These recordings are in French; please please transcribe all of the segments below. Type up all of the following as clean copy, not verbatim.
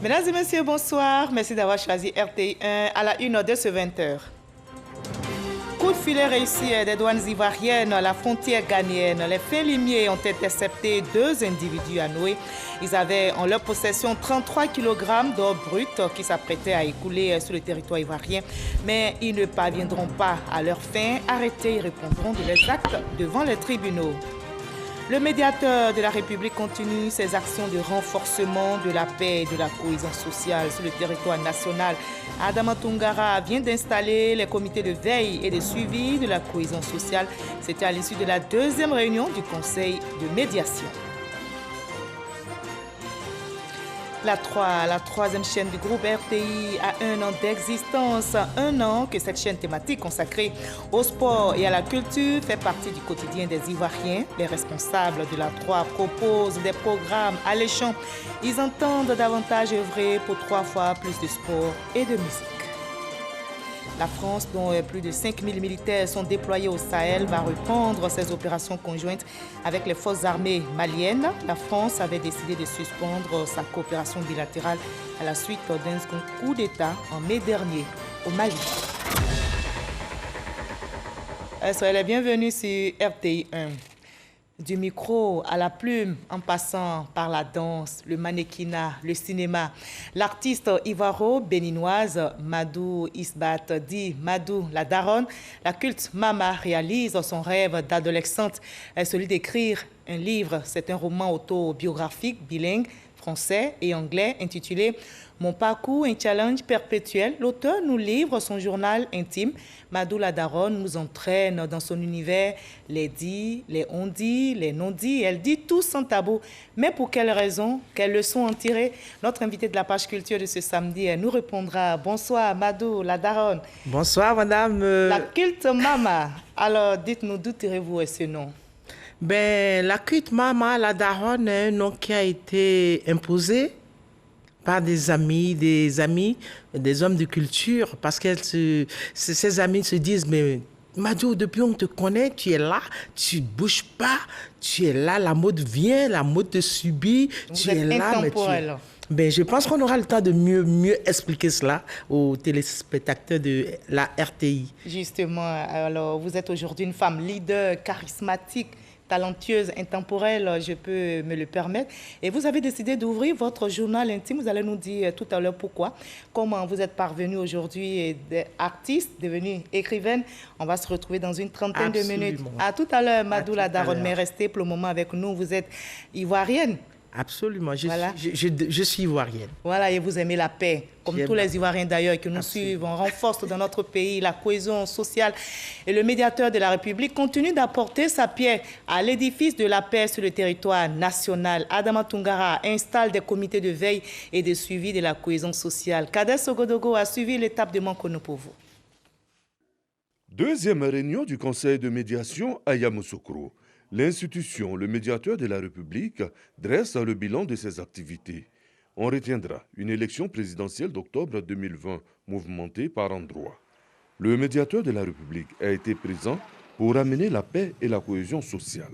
Mesdames et messieurs, bonsoir. Merci d'avoir choisi RTI1 à la 1 de ce 20h. Coup de filet réussi des douanes ivoiriennes à la frontière ghanéenne. Les faits limiers ont intercepté 2 individus à Noé. Ils avaient en leur possession 33 kg d'or brut qui s'apprêtaient à écouler sur le territoire ivoirien. Mais ils ne parviendront pas à leur fin. Arrêtés, ils répondront de leurs actes devant les tribunaux. Le médiateur de la République continue ses actions de renforcement de la paix et de la cohésion sociale sur le territoire national. Adama Toungara vient d'installer les comités de veille et de suivi de la cohésion sociale. C'était à l'issue de la 2e réunion du Conseil de médiation. La 3e chaîne du groupe RTI a 1 an d'existence. 1 an que cette chaîne thématique consacrée au sport et à la culture fait partie du quotidien des Ivoiriens. Les responsables de la 3 proposent des programmes alléchants. Ils entendent davantage œuvrer pour 3 fois plus de sport et de musique. La France, dont plus de 5000 militaires sont déployés au Sahel, va reprendre ses opérations conjointes avec les forces armées maliennes. La France avait décidé de suspendre sa coopération bilatérale à la suite d'un coup d'État en mai dernier au Mali. Soyez les bienvenus sur RTI1. Du micro à la plume, en passant par la danse, le mannequinat, le cinéma, l'artiste ivoiro-béninoise Madou Isbat dit Madou la daronne, la culte Mama réalise son rêve d'adolescente, celui d'écrire un livre. C'est un roman autobiographique bilingue, français et anglais, intitulé « Mon parcours, un challenge perpétuel ». L'auteur nous livre son journal intime. Madou la daronne nous entraîne dans son univers, les dits, les on-dit, les non-dits. Elle dit tout sans tabou. Mais pour quelles raisons, quelles leçons en tirer? Notre invité de la page culture de ce samedi nous répondra. Bonsoir Madou la daronne. Bonsoir madame. La culte Mama. Alors dites-nous, d'où tirez-vous ce nom? La culte Mama la daronne est un nom qui a été imposé par des amis, des hommes de culture, parce que ces amis se disent, mais Madou, depuis on te connaît, tu es là, tu ne bouges pas, tu es là, la mode vient, la mode te subit, tu es là. Mais je pense qu'on aura le temps de mieux expliquer cela aux téléspectateurs de la RTI. Justement, alors vous êtes aujourd'hui une femme leader, charismatique, talentueuse, intemporelle, je peux me le permettre. Et vous avez décidé d'ouvrir votre journal intime. Vous allez nous dire tout à l'heure pourquoi. Comment vous êtes parvenue aujourd'hui d'artiste, devenue écrivaine. On va se retrouver dans une trentaine de minutes. À tout à l'heure, Madou la daronne, mais restez pour le moment avec nous. Vous êtes ivoirienne. Absolument, je suis ivoirienne. Voilà, et vous aimez la paix, comme tous les Ivoiriens d'ailleurs qui nous suivent. On renforce dans notre pays la cohésion sociale. Et le médiateur de la République continue d'apporter sa pierre à l'édifice de la paix sur le territoire national. Adama Toungara installe des comités de veille et de suivi de la cohésion sociale. Kader Sogodogo a suivi l'étape de Mankono pour vous. 2e réunion du Conseil de médiation à Yamoussoukro. L'institution, le médiateur de la République, dresse le bilan de ses activités. On retiendra une élection présidentielle d'octobre 2020 mouvementée par endroits. Le médiateur de la République a été présent pour amener la paix et la cohésion sociale.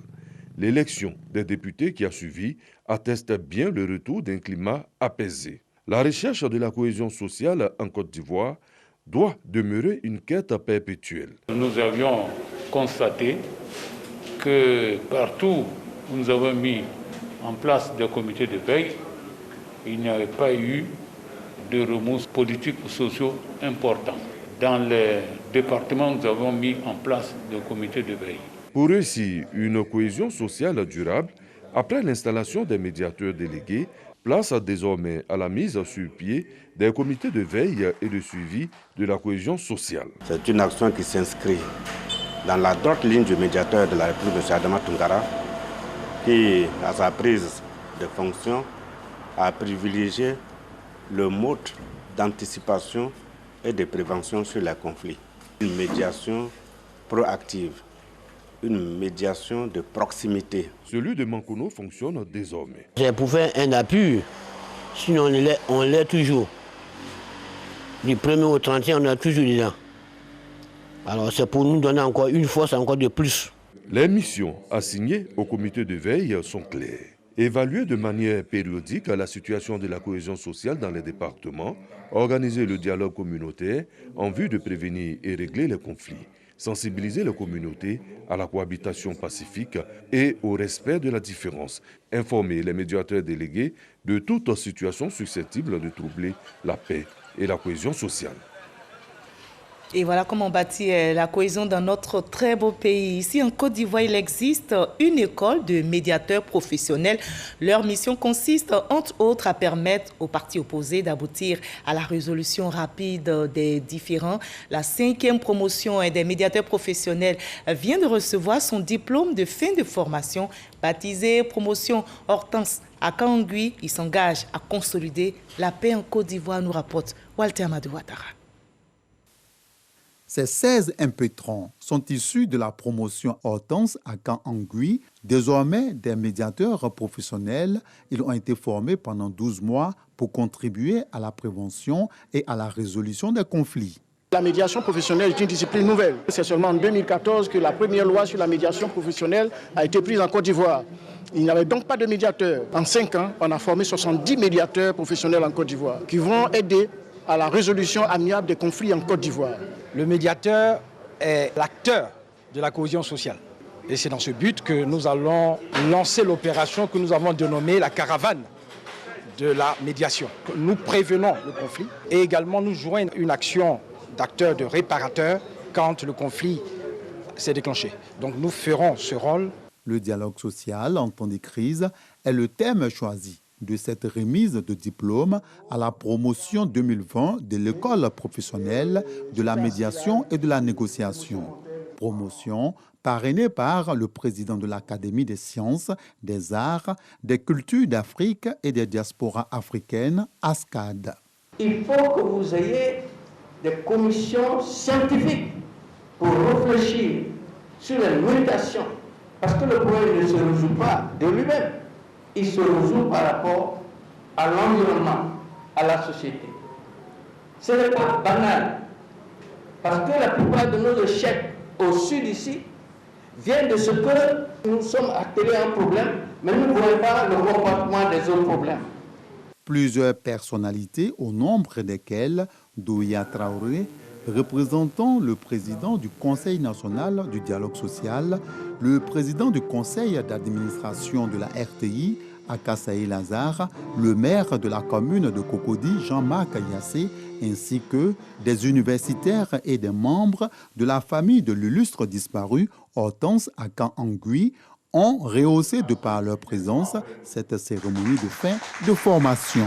L'élection des députés qui a suivi atteste bien le retour d'un climat apaisé. La recherche de la cohésion sociale en Côte d'Ivoire doit demeurer une quête perpétuelle. Nous avions constaté que partout où nous avons mis en place des comités de veille, il n'y avait pas eu de remous politiques ou sociaux importants. Dans les départements, nous avons mis en place des comités de veille. Pour réussir une cohésion sociale durable, après l'installation des médiateurs délégués, place désormais à la mise sur pied des comités de veille et de suivi de la cohésion sociale. C'est une action qui s'inscrit dans la droite ligne du médiateur de la République, M. Adama Toungara, qui, à sa prise de fonction, a privilégié le mode d'anticipation et de prévention sur les conflits. Une médiation proactive, une médiation de proximité. Celui de Mankono fonctionne désormais. C'est pour faire un appui, sinon on l'est toujours. Du 1er au 30e, on est toujours dedans. Alors c'est pour nous donner encore une force, encore de plus. Les missions assignées au comité de veille sont claires. Évaluer de manière périodique la situation de la cohésion sociale dans les départements, organiser le dialogue communautaire en vue de prévenir et régler les conflits, sensibiliser les communautés à la cohabitation pacifique et au respect de la différence, informer les médiateurs délégués de toute situation susceptible de troubler la paix et la cohésion sociale. Et voilà comment on bâtit la cohésion dans notre très beau pays. Ici, en Côte d'Ivoire, il existe une école de médiateurs professionnels. Leur mission consiste, entre autres, à permettre aux partis opposés d'aboutir à la résolution rapide des différends. La 5e promotion des médiateurs professionnels vient de recevoir son diplôme de fin de formation, baptisé promotion Hortense à Kangui. Il s'engage à consolider la paix en Côte d'Ivoire, nous rapporte Walter Amadou Ouattara. Ces 16 impétrants sont issus de la promotion Hortense à Kangui. Désormais des médiateurs professionnels, ils ont été formés pendant 12 mois pour contribuer à la prévention et à la résolution des conflits. La médiation professionnelle est une discipline nouvelle. C'est seulement en 2014 que la première loi sur la médiation professionnelle a été prise en Côte d'Ivoire. Il n'y avait donc pas de médiateurs. En 5 ans, on a formé 70 médiateurs professionnels en Côte d'Ivoire qui vont aider à la résolution amiable des conflits en Côte d'Ivoire. Le médiateur est l'acteur de la cohésion sociale. Et c'est dans ce but que nous allons lancer l'opération que nous avons dénommée la caravane de la médiation. Nous prévenons le conflit et également nous jouons une action d'acteur, de réparateur quand le conflit s'est déclenché. Donc nous ferons ce rôle. Le dialogue social en temps de crise est le thème choisi de cette remise de diplôme à la promotion 2020 de l'école professionnelle de la médiation et de la négociation. Promotion parrainée par le président de l'Académie des sciences, des arts, des cultures d'Afrique et des diasporas africaines, ASCAD. Il faut que vous ayez des commissions scientifiques pour réfléchir sur les mutations, parce que le problème ne se résout pas de lui-même. Il se résout par rapport à l'environnement, à la société. Ce n'est pas banal, parce que la plupart de nos échecs au sud ici viennent de ce que nous sommes attelés à un problème, mais nous ne voyons pas le comportement des autres problèmes. Plusieurs personnalités, au nombre desquelles Douya Traoré, représentant le président du Conseil national du dialogue social, le président du conseil d'administration de la RTI, Akasaï Lazare, le maire de la commune de Cocody, Jean-Marc Yassé, ainsi que des universitaires et des membres de la famille de l'illustre disparu Hortense à Kangui, ont rehaussé de par leur présence cette cérémonie de fin de formation.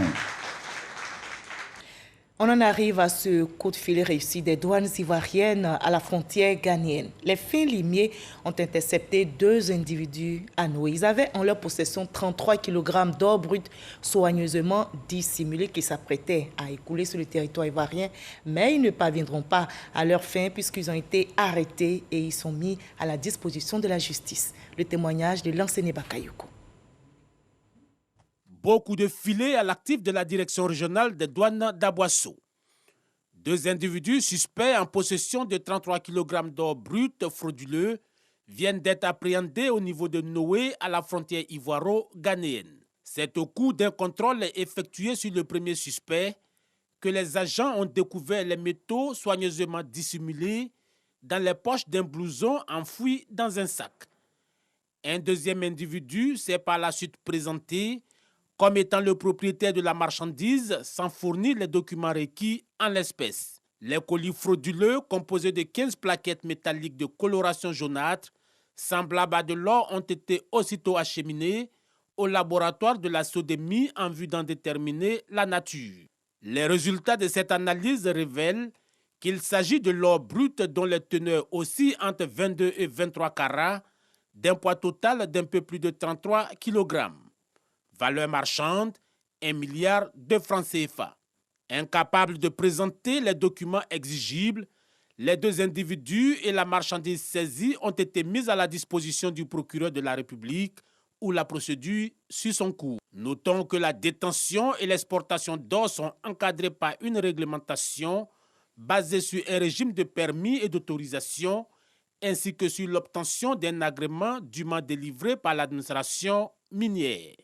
On en arrive à ce coup de fil réussi des douanes ivoiriennes à la frontière ghanéenne. Les fins limiers ont intercepté 2 individus à Noué. Ils avaient en leur possession 33 kg d'or brut soigneusement dissimulé qui s'apprêtaient à écouler sur le territoire ivoirien. Mais ils ne parviendront pas à leur fin puisqu'ils ont été arrêtés et ils sont mis à la disposition de la justice. Le témoignage de l'enseignant Bakayoko. Beaucoup de filets à l'actif de la direction régionale des douanes d'Aboissou. 2 individus suspects en possession de 33 kg d'or brut frauduleux viennent d'être appréhendés au niveau de Noé à la frontière ivoiro-ghanéenne. C'est au cours d'un contrôle effectué sur le premier suspect que les agents ont découvert les métaux soigneusement dissimulés dans les poches d'un blouson enfoui dans un sac. Un deuxième individu s'est par la suite présenté comme étant le propriétaire de la marchandise sans fournir les documents requis en l'espèce. Les colis frauduleux, composés de 15 plaquettes métalliques de coloration jaunâtre, semblables à de l'or, ont été aussitôt acheminés au laboratoire de la Sodémie en vue d'en déterminer la nature. Les résultats de cette analyse révèlent qu'il s'agit de l'or brut dont les teneurs oscillent entre 22 et 23 carats, d'un poids total d'un peu plus de 33 kg. Valeur marchande, 1 milliard de francs CFA. Incapables de présenter les documents exigibles, les 2 individus et la marchandise saisie ont été mis à la disposition du procureur de la République où la procédure suit son cours. Notons que la détention et l'exportation d'or sont encadrées par une réglementation basée sur un régime de permis et d'autorisation ainsi que sur l'obtention d'un agrément dûment délivré par l'administration minière.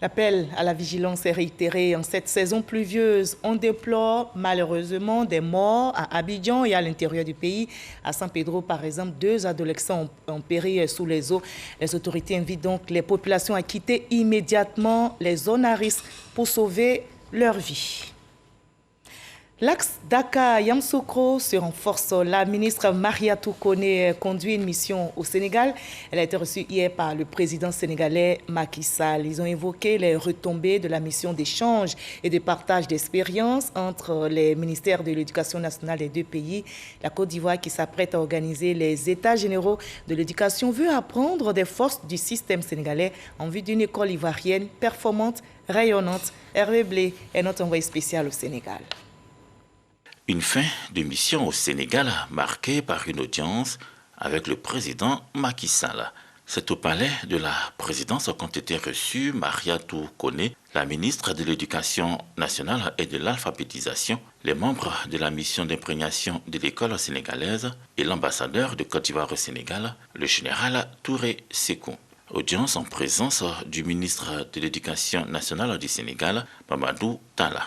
L'appel à la vigilance est réitéré en cette saison pluvieuse. On déplore malheureusement des morts à Abidjan et à l'intérieur du pays. À San Pedro, par exemple, 2 adolescents ont péri sous les eaux. Les autorités invitent donc les populations à quitter immédiatement les zones à risque pour sauver leur vie. L'axe Dakar-Yamoussoukro se renforce. La ministre Mariatou Koné conduit une mission au Sénégal. Elle a été reçue hier par le président sénégalais Macky Sall. Ils ont évoqué les retombées de la mission d'échange et de partage d'expériences entre les ministères de l'Éducation nationale des 2 pays. La Côte d'Ivoire, qui s'apprête à organiser les États généraux de l'éducation, veut apprendre des forces du système sénégalais en vue d'une école ivoirienne performante, rayonnante. Hervé Blé est notre envoyé spécial au Sénégal. Une fin de mission au Sénégal marquée par une audience avec le président Macky Sall. C'est au palais de la présidence qu'ont été reçus Mariatou Koné, la ministre de l'Éducation nationale et de l'alphabétisation, les membres de la mission d'imprégnation de l'école sénégalaise et l'ambassadeur de Côte d'Ivoire au Sénégal, le général Touré Sékou. Audience en présence du ministre de l'Éducation nationale du Sénégal, Mamadou Talla.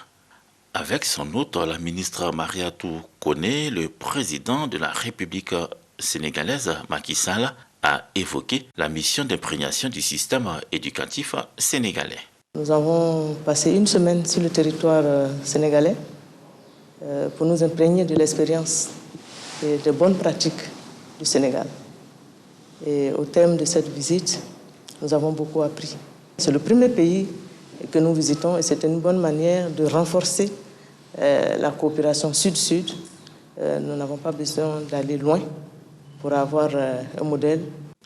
Avec son hôte, la ministre Mariatou Koné, le président de la République sénégalaise, Macky Sall, a évoqué la mission d'imprégnation du système éducatif sénégalais. Nous avons passé une semaine sur le territoire sénégalais pour nous imprégner de l'expérience et des bonnes pratiques du Sénégal. Et au terme de cette visite, nous avons beaucoup appris. C'est le premier pays que nous visitons et c'est une bonne manière de renforcer la coopération sud-sud. Nous n'avons pas besoin d'aller loin pour avoir un modèle.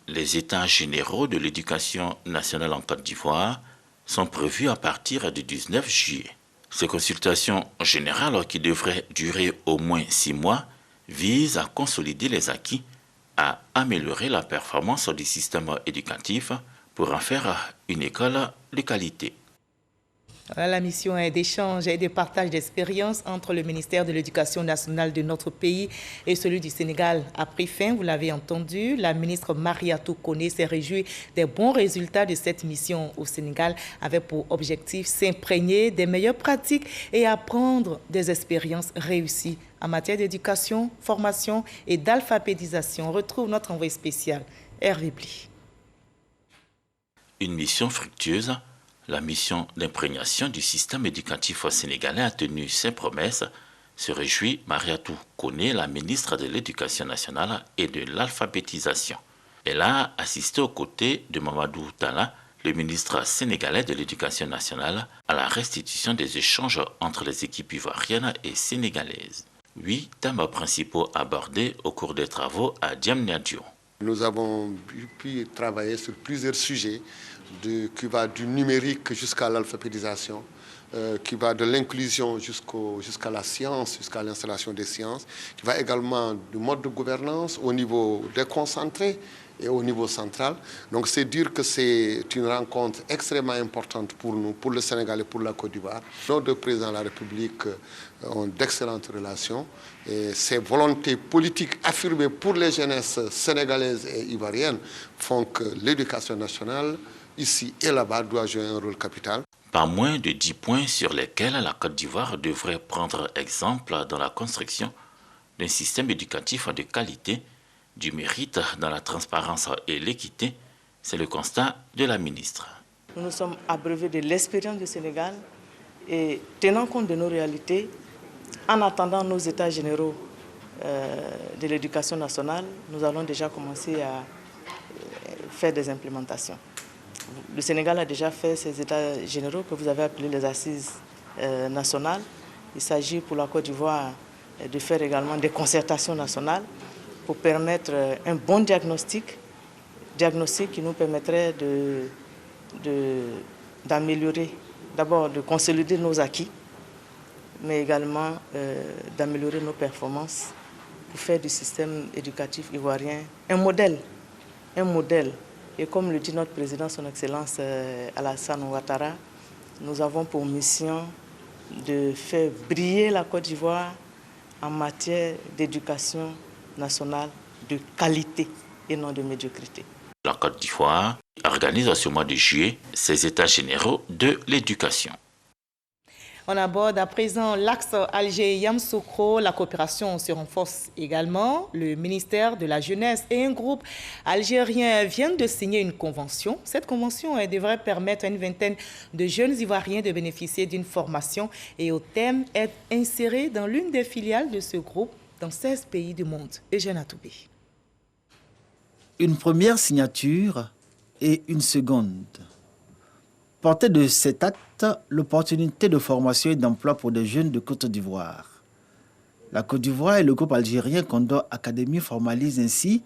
Les États généraux de l'éducation nationale en Côte d'Ivoire sont prévus à partir du 19 juillet. Ces consultations générales, qui devraient durer au moins 6 mois, visent à consolider les acquis, à améliorer la performance du système éducatif pour en faire une école de qualité. La mission est d'échange et de partage d'expériences entre le ministère de l'Éducation nationale de notre pays et celui du Sénégal a pris fin, vous l'avez entendu. La ministre Mariatou Koné s'est réjouie des bons résultats de cette mission au Sénégal, avec pour objectif s'imprégner des meilleures pratiques et apprendre des expériences réussies en matière d'éducation, formation et d'alphabétisation. On retrouve notre envoyé spécial, Hervé Bly. Une mission fructueuse. La mission d'imprégnation du système éducatif sénégalais a tenu ses promesses, se réjouit Mariatou Koné, la ministre de l'Éducation nationale et de l'alphabétisation. Elle a assisté aux côtés de Mamadou Talla, le ministre sénégalais de l'Éducation nationale, à la restitution des échanges entre les équipes ivoiriennes et sénégalaises. 8 thèmes principaux abordés au cours des travaux à Diamniadio. Nous avons pu travailler sur plusieurs sujets qui va du numérique jusqu'à l'alphabétisation, qui va de l'inclusion jusqu'à la science, jusqu'à l'installation des sciences, qui va également du mode de gouvernance au niveau déconcentré et au niveau central. Donc c'est dire que c'est une rencontre extrêmement importante pour nous, pour le Sénégal et pour la Côte d'Ivoire. Nos 2 présidents de la République ont d'excellentes relations et ces volontés politiques affirmées pour les jeunesses sénégalaises et ivoiriennes font que l'éducation nationale, ici et là-bas, doit jouer un rôle capital. Pas moins de 10 points sur lesquels la Côte d'Ivoire devrait prendre exemple dans la construction d'un système éducatif de qualité, du mérite dans la transparence et l'équité, c'est le constat de la ministre. Nous nous sommes abreuvés de l'expérience du Sénégal et tenant compte de nos réalités, en attendant nos états généraux de l'éducation nationale, nous allons déjà commencer à faire des implémentations. Le Sénégal a déjà fait ces états généraux que vous avez appelés les assises nationales. Il s'agit pour la Côte d'Ivoire de faire également des concertations nationales pour permettre un bon diagnostic qui nous permettrait d'améliorer, d'abord de consolider nos acquis, mais également d'améliorer nos performances pour faire du système éducatif ivoirien un modèle. Et comme le dit notre président, son Excellence Alassane Ouattara, nous avons pour mission de faire briller la Côte d'Ivoire en matière d'éducation nationale de qualité et non de médiocrité. La Côte d'Ivoire organise ce mois de juillet ses états généraux de l'éducation. On aborde à présent l'axe Alger-Yamoussoukro. La coopération se renforce également. Le ministère de la Jeunesse et un groupe algérien viennent de signer une convention. Cette convention devrait permettre à une vingtaine de jeunes Ivoiriens de bénéficier d'une formation et au terme être insérés dans l'une des filiales de ce groupe dans 16 pays du monde. Eugène Atoubé. Une première signature et une seconde. Portée de cet acte, l'opportunité de formation et d'emploi pour des jeunes de Côte d'Ivoire. La Côte d'Ivoire et le groupe algérien Condor Academy formalisent ainsi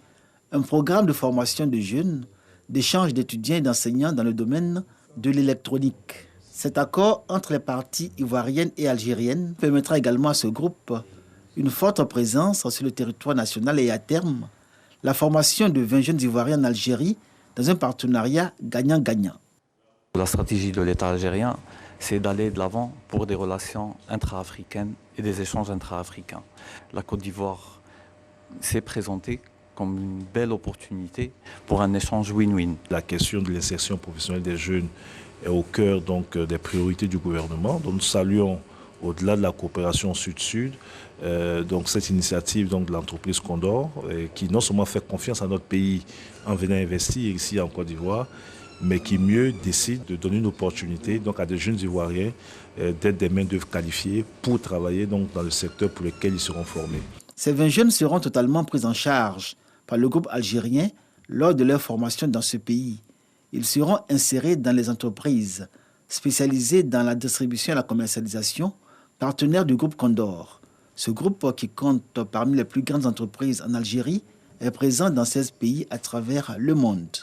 un programme de formation de jeunes, d'échange d'étudiants et d'enseignants dans le domaine de l'électronique. Cet accord entre les parties ivoiriennes et algériennes permettra également à ce groupe une forte présence sur le territoire national et à terme, la formation de 20 jeunes Ivoiriens en Algérie dans un partenariat gagnant-gagnant. La stratégie de l'État algérien, c'est d'aller de l'avant pour des relations intra-africaines et des échanges intra-africains. La Côte d'Ivoire s'est présentée comme une belle opportunité pour un échange win-win. La question de l'insertion professionnelle des jeunes est au cœur donc, des priorités du gouvernement. Donc, nous saluons, au-delà de la coopération sud-sud, donc cette initiative donc, de l'entreprise Condor, qui non seulement fait confiance à notre pays en venant investir ici en Côte d'Ivoire, mais qui mieux décide de donner une opportunité donc, à des jeunes Ivoiriens d'être des main-d'œuvre qualifiées pour travailler donc, dans le secteur pour lequel ils seront formés. Ces 20 jeunes seront totalement pris en charge par le groupe algérien lors de leur formation dans ce pays. Ils seront insérés dans les entreprises spécialisées dans la distribution et la commercialisation, partenaires du groupe Condor. Ce groupe, qui compte parmi les plus grandes entreprises en Algérie, est présent dans 16 pays à travers le monde.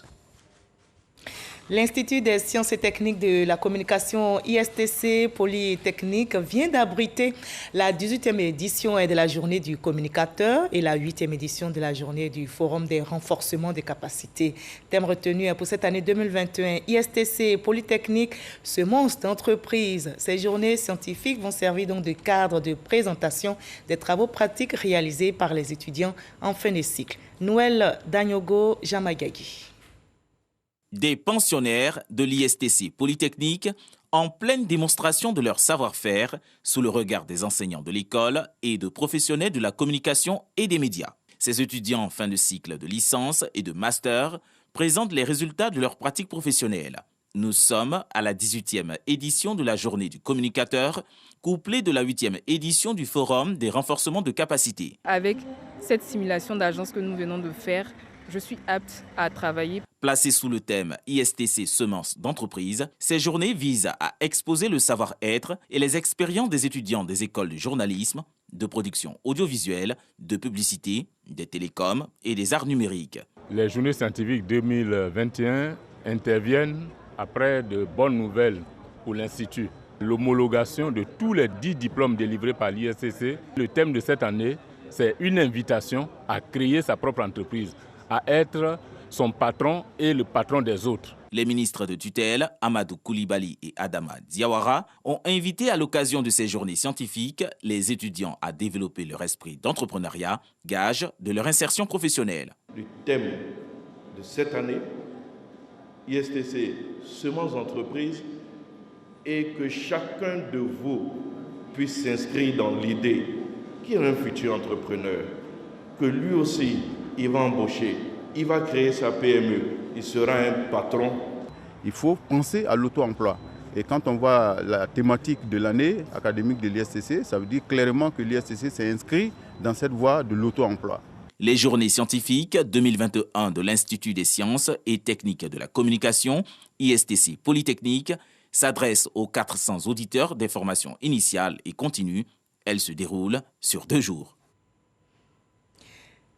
L'Institut des sciences et techniques de la communication ISTC Polytechnique vient d'abriter la 18e édition de la journée du communicateur et la 8e édition de la journée du forum des renforcements des capacités. Thème retenu pour cette année 2021, ISTC Polytechnique, semence d'entreprise. Ces journées scientifiques vont servir donc de cadre de présentation des travaux pratiques réalisés par les étudiants en fin de cycle. Noël Danyogo Jamagagi. Des pensionnaires de l'ISTC Polytechnique en pleine démonstration de leur savoir-faire sous le regard des enseignants de l'école et de professionnels de la communication et des médias. Ces étudiants en fin de cycle de licence et de master présentent les résultats de leur pratique professionnelle. Nous sommes à la 18e édition de la journée du communicateur, couplée de la 8e édition du forum des renforcements de capacités. Avec cette simulation d'agence que nous venons de faire, je suis apte à travailler. Placées sous le thème ISTC Semences d'entreprise, ces journées visent à exposer le savoir-être et les expériences des étudiants des écoles de journalisme, de production audiovisuelle, de publicité, des télécoms et des arts numériques. Les journées scientifiques 2021 interviennent après de bonnes nouvelles pour l'Institut. L'homologation de tous les 10 diplômes délivrés par l'ISTC. Le thème de cette année, c'est une invitation à créer sa propre entreprise, à être son patron et le patron des autres. Les ministres de tutelle, Amadou Koulibaly et Adama Diawara, ont invité à l'occasion de ces journées scientifiques les étudiants à développer leur esprit d'entrepreneuriat, gage de leur insertion professionnelle. Le thème de cette année, ISTC Semences d'entreprise, est que chacun de vous puisse s'inscrire dans l'idée qu'il est un futur entrepreneur, que lui aussi, il va embaucher, il va créer sa PME, il sera un patron. Il faut penser à l'auto-emploi. Et quand on voit la thématique de l'année académique de l'ISTC, ça veut dire clairement que l'ISTC s'est inscrit dans cette voie de l'auto-emploi. Les journées scientifiques 2021 de l'Institut des sciences et techniques de la communication, ISTC Polytechnique, s'adressent aux 400 auditeurs des formations initiales et continues. Elles se déroulent sur 2 jours.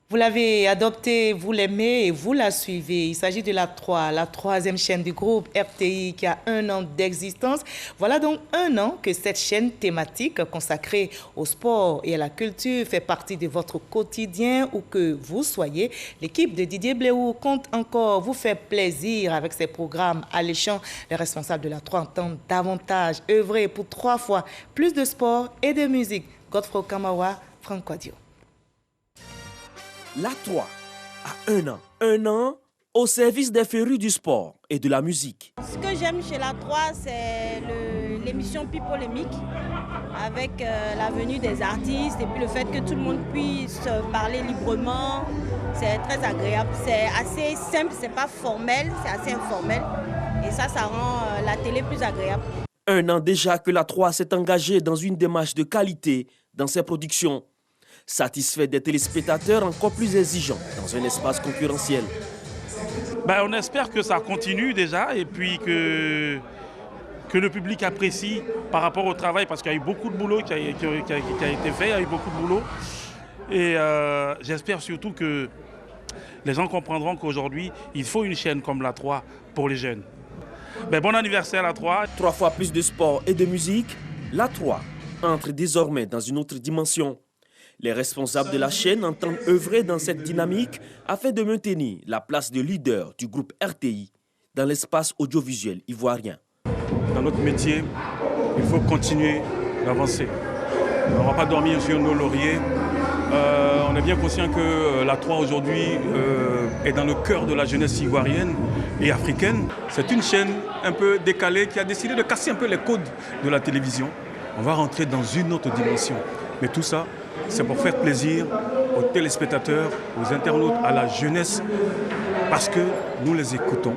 Vous l'avez adopté, vous l'aimez et vous la suivez. Il s'agit de la 3, la 3e chaîne du groupe RTI qui a 1 an d'existence. Voilà donc 1 an que cette chaîne thématique consacrée au sport et à la culture fait partie de votre quotidien où que vous soyez. L'équipe de Didier Bléou compte encore vous faire plaisir avec ses programmes alléchants. Les responsables de la 3 entendent davantage œuvrer pour 3 fois plus de sport et de musique. Godfrey Kamawa, Franck Quadio. La 3 à 1 an. 1 an au service des férus du sport et de la musique. Ce que j'aime chez la 3, c'est l'émission Pi Polémique, avec la venue des artistes et puis le fait que tout le monde puisse parler librement. C'est très agréable, c'est assez simple, c'est pas formel, c'est assez informel. Et ça rend la télé plus agréable. 1 an déjà que la 3 s'est engagée dans une démarche de qualité dans ses productions. Satisfait des téléspectateurs encore plus exigeants dans un espace concurrentiel. On espère que ça continue déjà et puis que le public apprécie par rapport au travail parce qu'il y a eu beaucoup de boulot qui a été fait, il y a eu beaucoup de boulot. Et j'espère surtout que les gens comprendront qu'aujourd'hui, il faut une chaîne comme la 3 pour les jeunes. Bon anniversaire la 3. 3 fois plus de sport et de musique, la 3 entre désormais dans une autre dimension. Les responsables de la chaîne entendent œuvrer dans cette dynamique afin de maintenir la place de leader du groupe RTI dans l'espace audiovisuel ivoirien. Dans notre métier, il faut continuer d'avancer. On ne va pas dormir sur nos lauriers. On est bien conscient que la 3 aujourd'hui est dans le cœur de la jeunesse ivoirienne et africaine. C'est une chaîne un peu décalée qui a décidé de casser un peu les codes de la télévision. On va rentrer dans une autre dimension. Mais tout ça, c'est pour faire plaisir aux téléspectateurs, aux internautes, à la jeunesse, parce que nous les écoutons.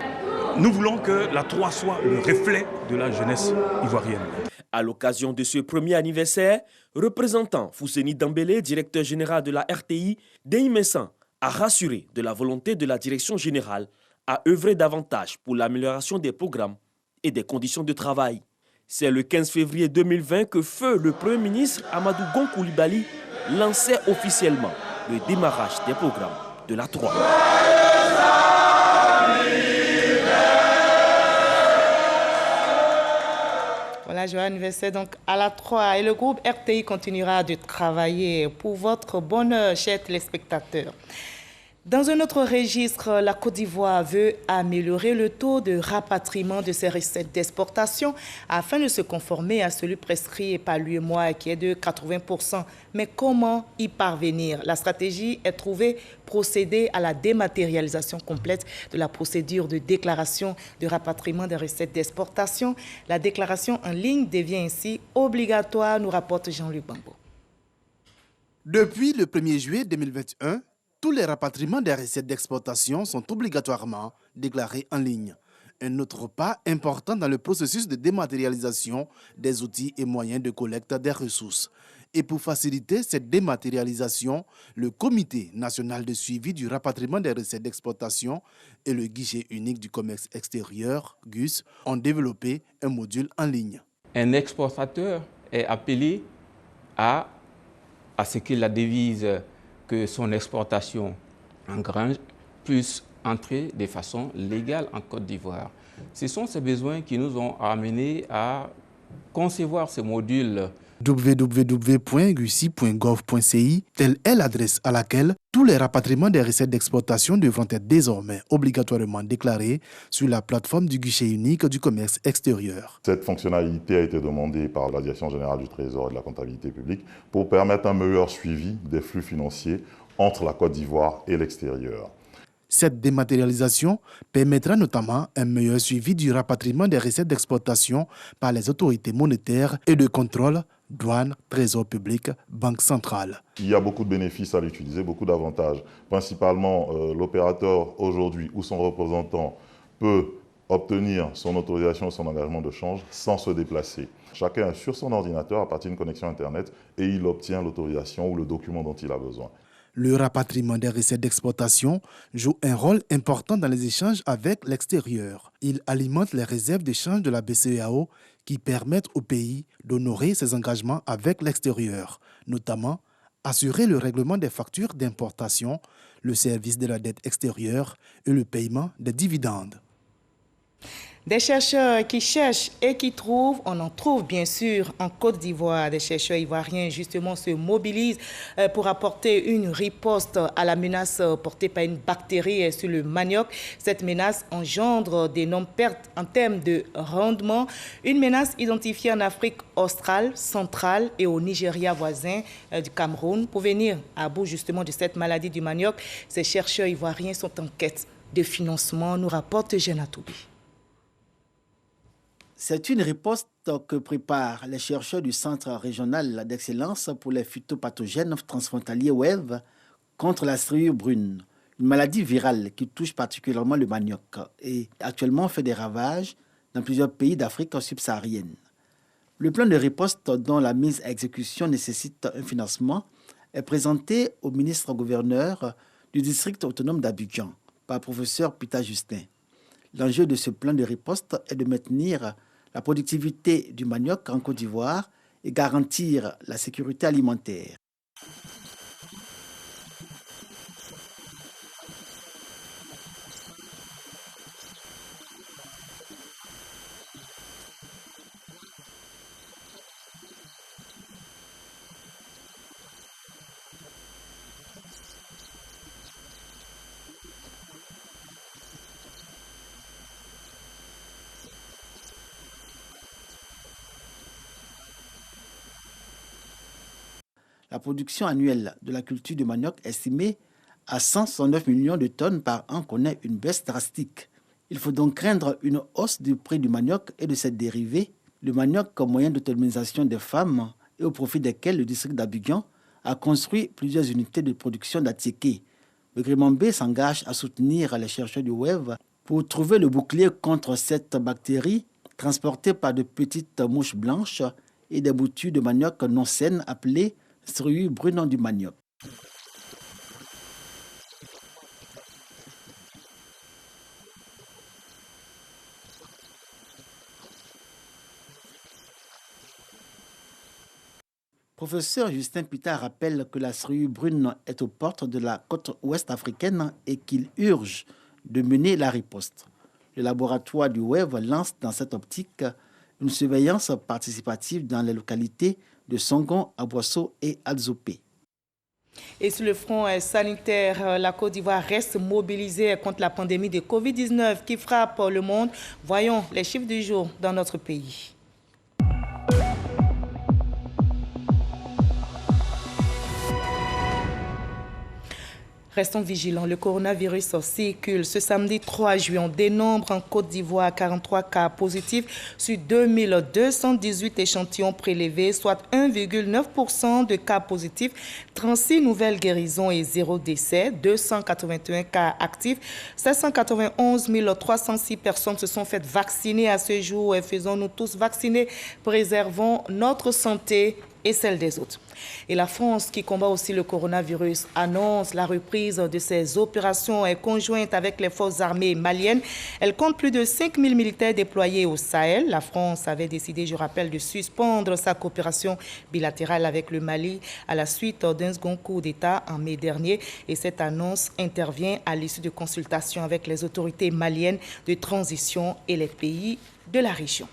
Nous voulons que la 3 soit le reflet de la jeunesse ivoirienne. À l'occasion de ce premier anniversaire, représentant Fousseni Dambélé, directeur général de la RTI, Denis Messan a rassuré de la volonté de la direction générale à œuvrer davantage pour l'amélioration des programmes et des conditions de travail. C'est le 15 février 2020 que feu le Premier ministre Amadou Gon Coulibaly lançait officiellement le démarrage des programmes de la 3. Voilà, joyeux anniversaire donc à la 3. Et le groupe RTI continuera de travailler pour votre bonheur, chers téléspectateurs. Dans un autre registre, la Côte d'Ivoire veut améliorer le taux de rapatriement de ses recettes d'exportation afin de se conformer à celui prescrit par l'UEMOA qui est de 80%. Mais comment y parvenir? La stratégie est trouvée procéder à la dématérialisation complète de la procédure de déclaration de rapatriement des recettes d'exportation. La déclaration en ligne devient ainsi obligatoire, nous rapporte Jean-Luc Bambo. Depuis le 1er juillet 2021, tous les rapatriements des recettes d'exportation sont obligatoirement déclarés en ligne. Un autre pas important dans le processus de dématérialisation des outils et moyens de collecte des ressources. Et pour faciliter cette dématérialisation, le Comité national de suivi du rapatriement des recettes d'exportation et le guichet unique du commerce extérieur, GUS, ont développé un module en ligne. Un exportateur est appelé à ce que la devise que son exportation engrange puisse entrer de façon légale en Côte d'Ivoire. Ce sont ces besoins qui nous ont amenés à concevoir ce module. www.gusi.gov.ci, telle est l'adresse à laquelle tous les rapatriements des recettes d'exportation devront être désormais obligatoirement déclarés sur la plateforme du guichet unique du commerce extérieur. Cette fonctionnalité a été demandée par la Direction générale du Trésor et de la comptabilité publique pour permettre un meilleur suivi des flux financiers entre la Côte d'Ivoire et l'extérieur. Cette dématérialisation permettra notamment un meilleur suivi du rapatriement des recettes d'exportation par les autorités monétaires et de contrôle, douane, trésor public, banque centrale. Il y a beaucoup de bénéfices à l'utiliser, beaucoup d'avantages. Principalement, l'opérateur aujourd'hui ou son représentant peut obtenir son autorisation et son engagement de change sans se déplacer. Chacun est sur son ordinateur à partir d'une connexion Internet et il obtient l'autorisation ou le document dont il a besoin. Le rapatriement des recettes d'exportation joue un rôle important dans les échanges avec l'extérieur. Il alimente les réserves d'échange de la BCEAO qui permettent au pays d'honorer ses engagements avec l'extérieur, notamment assurer le règlement des factures d'importation, le service de la dette extérieure et le paiement des dividendes. Des chercheurs qui cherchent et qui trouvent, on en trouve bien sûr en Côte d'Ivoire. Des chercheurs ivoiriens justement se mobilisent pour apporter une riposte à la menace portée par une bactérie sur le manioc. Cette menace engendre d'énormes pertes en termes de rendement. Une menace identifiée en Afrique australe, centrale et au Nigeria voisin du Cameroun. Pour venir à bout justement de cette maladie du manioc, ces chercheurs ivoiriens sont en quête de financement, nous rapporte Jeanne Atoubi. C'est une riposte que préparent les chercheurs du Centre régional d'excellence pour les phytopathogènes transfrontaliers WEV contre la striure brune, une maladie virale qui touche particulièrement le manioc et actuellement fait des ravages dans plusieurs pays d'Afrique subsaharienne. Le plan de riposte dont la mise à exécution nécessite un financement est présenté au ministre-gouverneur du district autonome d'Abidjan par le professeur Peter Justin. L'enjeu de ce plan de riposte est de maintenir la productivité du manioc en Côte d'Ivoire et garantir la sécurité alimentaire. La production annuelle de la culture de manioc estimée à 169 millions de tonnes par an connaît une baisse drastique. Il faut donc craindre une hausse du prix du manioc et de ses dérivés, le manioc comme moyen d'autonomisation des femmes et au profit desquels le district d'Abidjan a construit plusieurs unités de production d'Atiéké. Le Grimambé s'engage à soutenir les chercheurs du WEV pour trouver le bouclier contre cette bactérie transportée par de petites mouches blanches et des boutures de manioc non saines appelées striure brune du manioc. Professeur Justin Peter rappelle que la striure brune est aux portes de la côte ouest africaine et qu'il urge de mener la riposte. Le laboratoire du WEV lance dans cette optique une surveillance participative dans les localités de Songon, Aboisseau et Adzopé. Et sur le front sanitaire, la Côte d'Ivoire reste mobilisée contre la pandémie de Covid-19 qui frappe le monde. Voyons les chiffres du jour dans notre pays. Restons vigilants, le coronavirus circule. Ce samedi 3 juillet, on dénombre en Côte d'Ivoire 43 cas positifs sur 2218 échantillons prélevés, soit 1,9% de cas positifs, 36 nouvelles guérisons et 0 décès, 281 cas actifs, 791 306 personnes se sont faites vacciner à ce jour. Et faisons-nous tous vacciner, préservons notre santé et celle des autres. Et la France, qui combat aussi le coronavirus, annonce la reprise de ses opérations conjointes avec les forces armées maliennes. Elle compte plus de 5000 militaires déployés au Sahel. La France avait décidé, je rappelle, de suspendre sa coopération bilatérale avec le Mali à la suite d'un second coup d'État en mai dernier. Et cette annonce intervient à l'issue de consultations avec les autorités maliennes de transition et les pays de la région.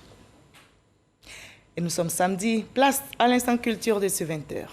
Et nous sommes samedi, place à l'instant culture de ce 20h.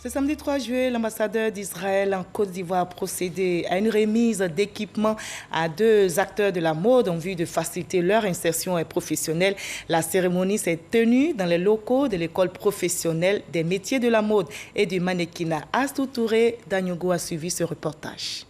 Ce samedi 3 juillet, l'ambassadeur d'Israël en Côte d'Ivoire a procédé à une remise d'équipements à 2 acteurs de la mode en vue de faciliter leur insertion professionnelle. La cérémonie s'est tenue dans les locaux de l'école professionnelle des métiers de la mode et du mannequinat. Astou Touré d'Agnogo a suivi ce reportage.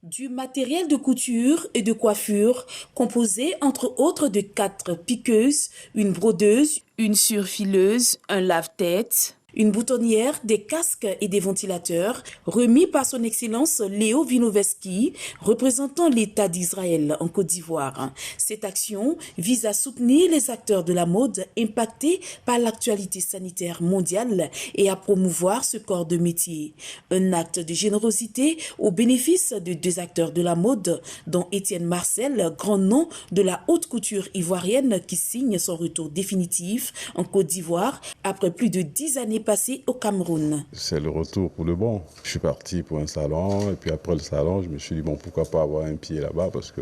Du matériel de couture et de coiffure composé entre autres de 4 piqueuses, une brodeuse, une surfileuse, un lave-tête, une boutonnière, des casques et des ventilateurs remis par son Excellence Léo Vinoveski, représentant l'État d'Israël en Côte d'Ivoire. Cette action vise à soutenir les acteurs de la mode impactés par l'actualité sanitaire mondiale et à promouvoir ce corps de métier. Un acte de générosité au bénéfice de 2 acteurs de la mode, dont Étienne Marcel, grand nom de la haute couture ivoirienne qui signe son retour définitif en Côte d'Ivoire après plus de 10 années passé au Cameroun. C'est le retour pour le bon. Je suis parti pour un salon et puis après le salon, je me suis dit bon, pourquoi pas avoir un pied là-bas parce que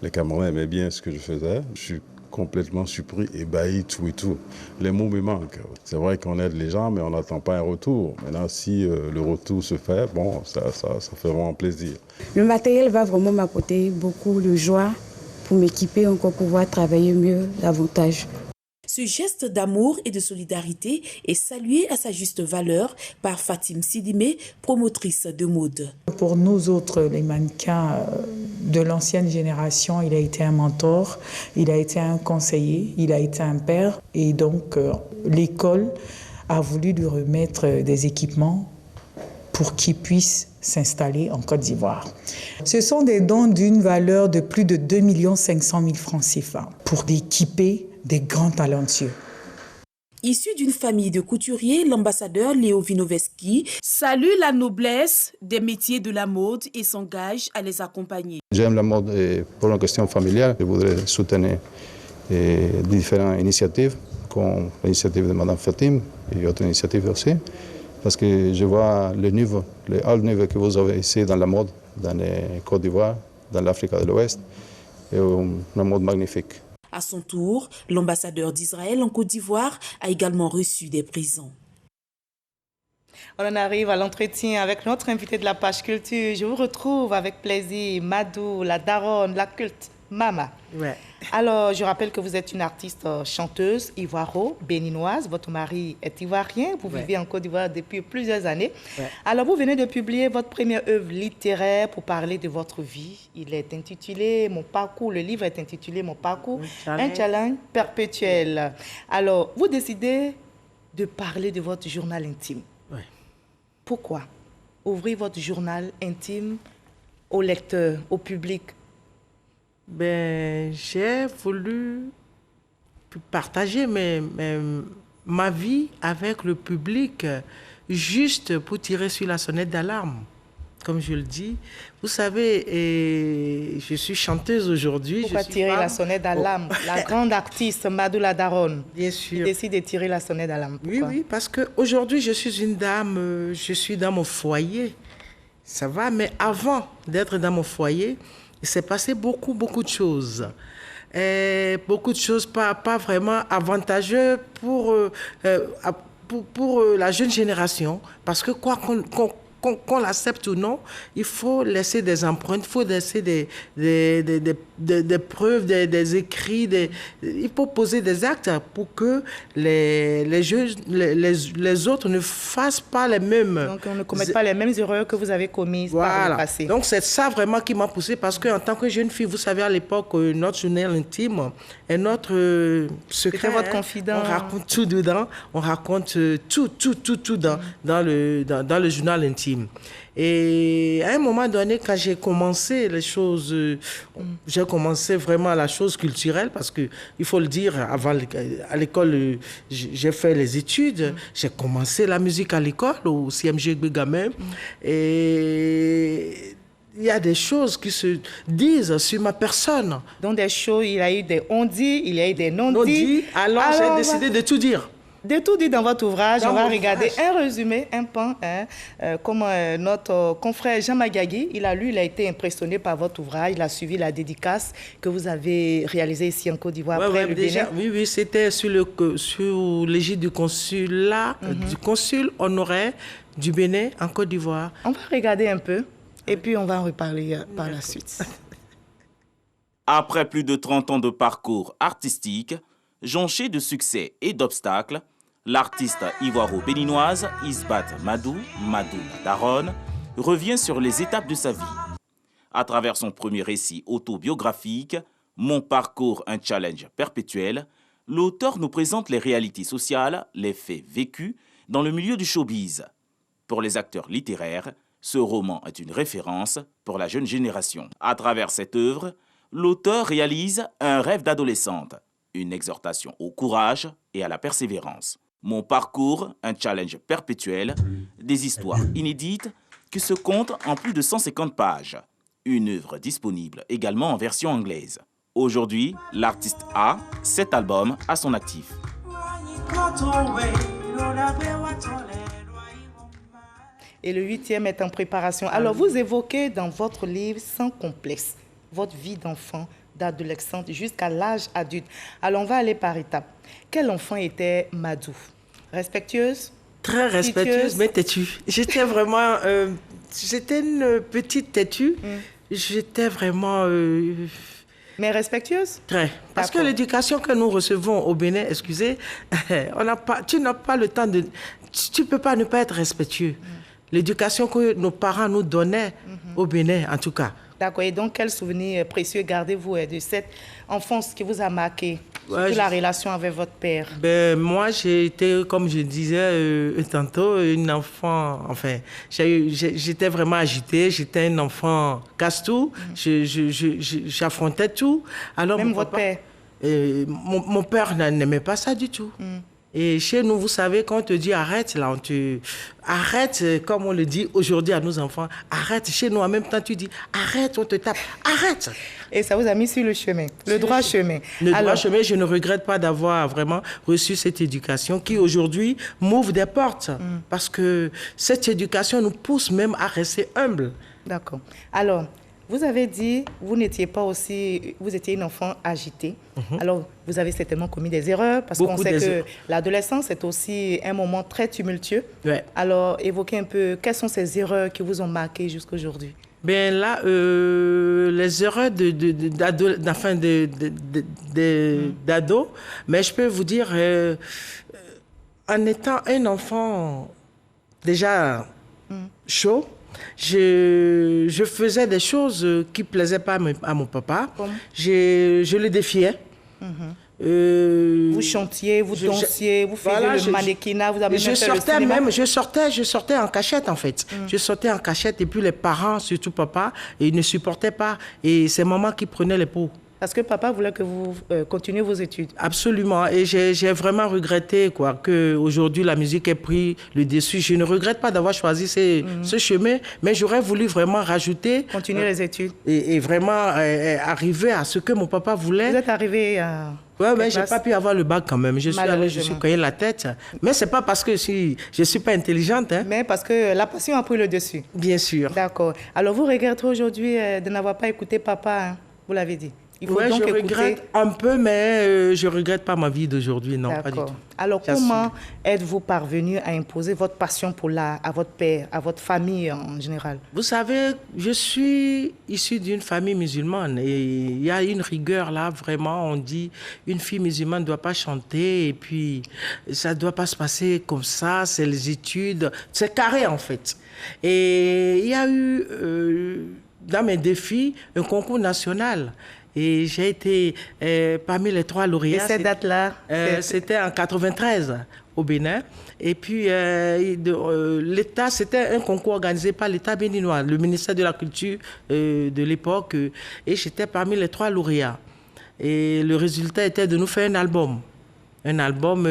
les Camerounais aimaient bien ce que je faisais. Je suis complètement surpris, ébahi, tout et tout. Les mots me manquent. C'est vrai qu'on aide les gens, mais on n'attend pas un retour. Maintenant, si le retour se fait, bon, ça fait vraiment plaisir. Le matériel va vraiment m'apporter beaucoup de joie pour m'équiper, encore pouvoir travailler mieux, davantage. Ce geste d'amour et de solidarité est salué à sa juste valeur par Fatim Sidimé, promotrice de mode. Pour nous autres, les mannequins de l'ancienne génération, il a été un mentor, il a été un conseiller, il a été un père. Et donc, l'école a voulu lui remettre des équipements pour qu'il puisse s'installer en Côte d'Ivoire. Ce sont des dons d'une valeur de plus de 2 500 000 francs CFA pour équiper des grands talentueux. Issu d'une famille de couturiers, l'ambassadeur Léo Vinoveski salue la noblesse des métiers de la mode et s'engage à les accompagner. J'aime la mode et pour une question familiale, je voudrais soutenir différentes initiatives, comme l'initiative de Mme Fatim et d'autres initiatives aussi, parce que je vois le haut niveau que vous avez ici dans la mode, dans la Côte d'Ivoire, dans l'Afrique de l'Ouest, et une mode magnifique. À son tour, l'ambassadeur d'Israël en Côte d'Ivoire a également reçu des prisons. On en arrive à l'entretien avec notre invité de la page culture. Je vous retrouve avec plaisir, Madou, la daronne, la culte, Mama. Ouais. Alors, je rappelle que vous êtes une artiste chanteuse ivoiro-béninoise. Votre mari est ivoirien. Vous vivez en Côte d'Ivoire depuis plusieurs années. Ouais. Alors, vous venez de publier votre première œuvre littéraire pour parler de votre vie. Il est intitulé Mon parcours. Le livre est intitulé Mon parcours, un challenge perpétuel. Alors, vous décidez de parler de votre journal intime. Ouais. Pourquoi ouvrir votre journal intime au lecteur, au public? J'ai voulu partager ma vie avec le public, juste pour tirer sur la sonnette d'alarme, comme je le dis. Vous savez, je suis chanteuse aujourd'hui. Pourquoi tirer la sonnette d'alarme? La grande artiste Madou la daronne. Bien sûr. Décide de tirer la sonnette d'alarme. Oui, parce qu'aujourd'hui, je suis une dame, je suis dans mon foyer. Ça va, mais avant d'être dans mon foyer, il s'est passé beaucoup de choses. Beaucoup de choses pas vraiment avantageuses pour la jeune génération. Parce que quoi qu'on l'accepte ou non, il faut laisser des empreintes, il faut laisser des preuves, des écrits, il faut poser des actes pour que les autres ne fassent pas les mêmes. Donc on ne commette pas les mêmes erreurs que vous avez commises par le passé. Donc c'est ça vraiment qui m'a poussée, parce qu'en tant que jeune fille, vous savez, à l'époque, notre journal intime est notre secret. C'est votre confident. On raconte tout dedans, on raconte tout dans le journal intime. Et à un moment donné, quand j'ai commencé les choses, j'ai commencé vraiment la chose culturelle, parce que il faut le dire, avant à l'école, j'ai fait les études, j'ai commencé la musique à l'école, au CMG Bégamin, et il y a des choses qui se disent sur ma personne. Dans des choses, il y a eu des on-dit, il y a eu des non-dits. Alors j'ai décidé de tout dire. De tout dit dans votre ouvrage, on va regarder un résumé, un pan, comme notre confrère Jean Magagui, il a été impressionné par votre ouvrage, il a suivi la dédicace que vous avez réalisée ici en Côte d'Ivoire, après le Bénin. Oui, c'était sur l'égide du consulat, du consul honoraire du Bénin en Côte d'Ivoire. On va regarder un peu et puis on va en reparler par la suite. Après plus de 30 ans de parcours artistique, jonché de succès et d'obstacles, l'artiste ivoiro-béninoise Isbat Madou la daronne, revient sur les étapes de sa vie. À travers son premier récit autobiographique, Mon parcours, un challenge perpétuel, l'auteur nous présente les réalités sociales, les faits vécus dans le milieu du showbiz. Pour les acteurs littéraires, ce roman est une référence pour la jeune génération. À travers cette œuvre, l'auteur réalise un rêve d'adolescente, une exhortation au courage et à la persévérance. Mon parcours, un challenge perpétuel, des histoires inédites qui se comptent en plus de 150 pages. Une œuvre disponible également en version anglaise. Aujourd'hui, l'artiste a 7 albums à son actif. Et le 8e est en préparation. Alors, vous évoquez dans votre livre sans complexe votre vie d'enfant, d'adolescente jusqu'à l'âge adulte. Alors, on va aller par étapes. Quel enfant était Madou? Respectueuse? Très respectueuse, mais têtue. J'étais vraiment... j'étais une petite têtue. J'étais vraiment... Mais respectueuse? Très. Parce que l'éducation que nous recevons au Bénin, excusez, tu n'as pas le temps de... Tu ne peux pas ne pas être respectueux. L'éducation que nos parents nous donnaient au Bénin, en tout cas. D'accord. Et donc, quel souvenir précieux gardez-vous de cette enfance qui vous a marqué, surtout la relation avec votre père? Moi, j'ai été, comme je disais tantôt, une enfant... Enfin, j'étais vraiment agitée. J'étais un enfant casse-tout. J'affrontais tout. Alors, même votre père? Mon père n'aimait pas ça du tout. Et chez nous, vous savez, quand on te dit arrête, là, arrête, comme on le dit aujourd'hui à nos enfants, arrête. Chez nous, en même temps, tu dis arrête, on te tape, arrête. Et ça vous a mis sur le chemin, le droit chemin. Droit chemin, je ne regrette pas d'avoir vraiment reçu cette éducation qui, aujourd'hui, m'ouvre des portes. Parce que cette éducation nous pousse même à rester humbles. D'accord. Alors, vous avez dit, vous n'étiez pas aussi, vous étiez une enfant agitée. Alors, vous avez certainement commis des erreurs parce qu'on sait que l'adolescence est aussi un moment très tumultueux. Ouais. Alors, évoquez un peu, quelles sont ces erreurs qui vous ont marqué jusqu'à aujourd'hui? Bien là, les erreurs d'ado, mais je peux vous dire, en étant un enfant déjà chaud, je faisais des choses qui ne plaisaient pas à mon papa. Je le défiais. Vous chantiez, vous dansiez, vous faisiez le mannequinat, vous avez je sortais en cachette en fait. Je sortais en cachette et puis les parents, surtout papa, ils ne supportaient pas. Et c'est maman qui prenait les pots. Parce que papa voulait que vous continuiez vos études. Absolument. Et j'ai vraiment regretté qu'aujourd'hui la musique ait pris le dessus. Je ne regrette pas d'avoir choisi ce chemin, mais j'aurais voulu vraiment rajouter... Continuer les études. Et vraiment arriver à ce que mon papa voulait. Vous êtes arrivé à... Oui, mais je n'ai pas pu avoir le bac quand même. Je suis cogné la tête. Mais ce n'est pas parce que je ne suis pas intelligente. Hein. Mais parce que la passion a pris le dessus. Bien sûr. D'accord. Alors vous regrettez aujourd'hui de n'avoir pas écouté papa, hein? Vous l'avez dit. Oui, je regrette un peu, mais je ne regrette pas ma vie d'aujourd'hui, non, pas du tout. Alors, comment êtes-vous parvenu à imposer votre passion pour l'art à votre père, à votre famille en général? Vous savez, je suis issu d'une famille musulmane et il y a une rigueur là, vraiment, on dit une fille musulmane ne doit pas chanter et puis ça ne doit pas se passer comme ça, c'est les études, c'est carré en fait. Et il y a eu, dans mes défis, un concours national. Et j'ai été parmi les 3 lauréats. Et cette date-là? C'était en 93 au Bénin. Et puis, l'État, c'était un concours organisé par l'État béninois, le ministère de la Culture de l'époque. Et j'étais parmi les 3 lauréats. Et le résultat était de nous faire un album. Un album,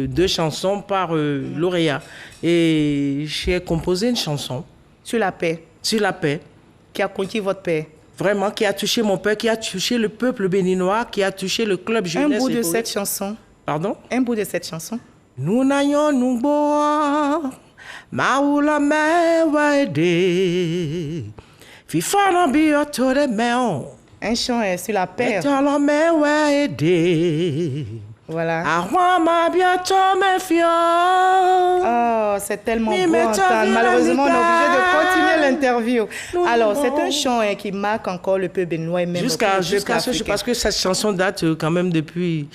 2 chansons par lauréat. Et j'ai composé une chanson. Sur la paix? Sur la paix. Qui a conquis votre père? Vraiment, qui a touché mon père, qui a touché le peuple béninois, qui a touché le club jeunesse. Un bout de cette chanson. Pardon? Un bout de cette chanson. Nous n'ayons nous bois, maoula mewede, fifana bioto de meon. Un chant sur la paix. Voilà. Oh, c'est tellement beau à entendre. Malheureusement, on est obligé de continuer l'interview. Alors, c'est un chant qui marque encore le peuple béninois et même jusqu'à ce, parce que cette chanson date quand même depuis...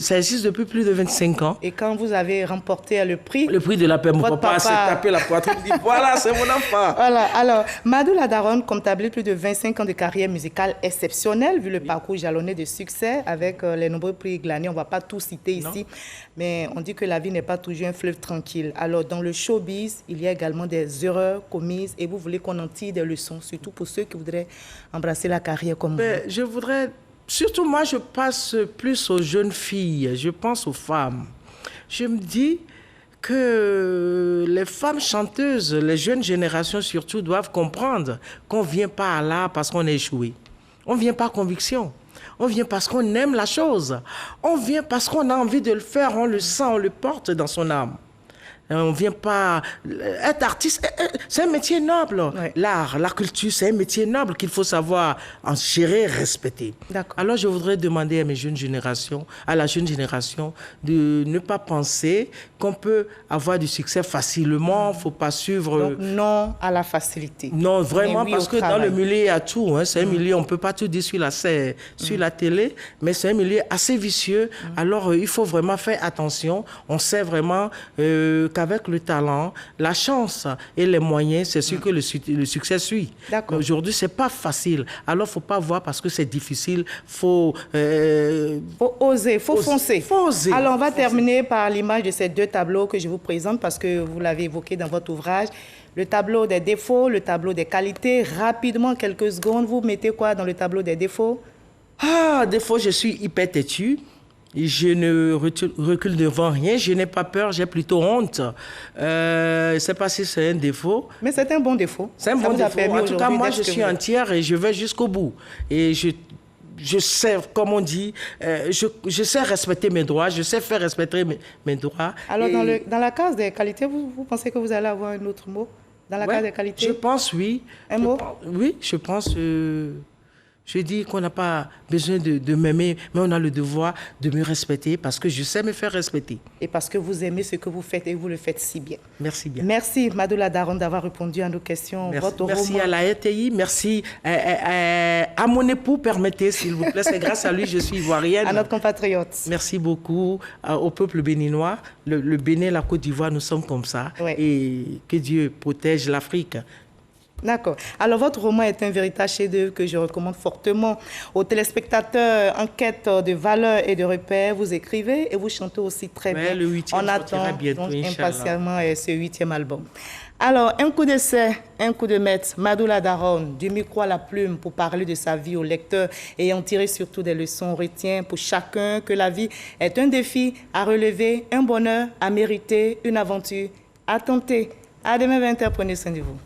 Ça existe depuis plus de 25 ans. Et quand vous avez remporté le prix... Le prix de la paix, mon papa s'est tapé la poitrine et dit voilà, c'est mon enfant. Voilà. Alors, Madou La Daronne comptabilise plus de 25 ans de carrière musicale exceptionnelle, vu le parcours jalonné de succès avec les nombreux prix glanés. On ne va pas tout citer ici, mais on dit que la vie n'est pas toujours un fleuve tranquille. Alors, dans le showbiz, il y a également des erreurs commises et vous voulez qu'on en tire des leçons, surtout pour ceux qui voudraient embrasser la carrière comme vous. Je voudrais... Surtout moi, je passe plus aux jeunes filles, je pense aux femmes. Je me dis que les femmes chanteuses, les jeunes générations surtout, doivent comprendre qu'on ne vient pas là parce qu'on a échoué. On ne vient par conviction. On vient parce qu'on aime la chose. On vient parce qu'on a envie de le faire, on le sent, on le porte dans son âme. On ne vient pas... Être artiste, c'est un métier noble. Ouais. L'art, la culture, c'est un métier noble qu'il faut savoir en gérer, respecter. Alors, je voudrais demander à la jeune génération, de ne pas penser qu'on peut avoir du succès facilement. Il ne faut pas suivre... Donc, non à la facilité. Non, vraiment, parce que dans le milieu, il y a tout. Hein. C'est un milieu, on ne peut pas tout dire sur la télé, mais c'est un milieu assez vicieux. Alors, il faut vraiment faire attention. On sait vraiment qu'avec le talent, la chance et les moyens, c'est sûr que le succès suit. Aujourd'hui, ce n'est pas facile. Alors, il ne faut pas voir parce que c'est difficile. Faut oser, faut foncer. Alors, on va terminer par l'image de ces deux tableaux que je vous présente parce que vous l'avez évoqué dans votre ouvrage. Le tableau des défauts, le tableau des qualités. Rapidement, quelques secondes, vous mettez quoi dans le tableau des défauts? Défaut, je suis hyper têtu. Je ne recule devant rien. Je n'ai pas peur, j'ai plutôt honte. Je ne sais pas si c'est un défaut. Mais c'est un bon défaut. C'est un bon défaut. En tout cas, moi, je suis entière et je vais jusqu'au bout. Et je sais, comme on dit, je sais respecter mes droits, je sais faire respecter mes droits. Alors, dans la case des qualités, vous pensez que vous allez avoir un autre mot? Dans la case des qualités? Je pense, oui. Un mot? Oui, je pense... Je dis qu'on n'a pas besoin de m'aimer, mais on a le devoir de me respecter parce que je sais me faire respecter. Et parce que vous aimez ce que vous faites et vous le faites si bien. Merci bien. Merci Madoula Daron d'avoir répondu à nos questions. Merci à la RTI, merci à mon époux, permettez s'il vous plaît, c'est grâce à lui je suis ivoirienne. À notre compatriote. Merci beaucoup au peuple béninois, le Bénin, la Côte d'Ivoire, nous sommes comme ça. Ouais. Et que Dieu protège l'Afrique. D'accord. Alors, votre roman est un véritable chef-d'œuvre que je recommande fortement aux téléspectateurs en quête de valeurs et de repères. Vous écrivez et vous chantez aussi très bien. On attend donc impatiemment ce 8e album. Alors, un coup d'essai, un coup de maître, Madoula Daron, du micro à la plume pour parler de sa vie au lecteur et en tirer surtout des leçons. On retient pour chacun que la vie est un défi à relever, un bonheur à mériter, une aventure à tenter. À demain 20h, prenez soin de vous.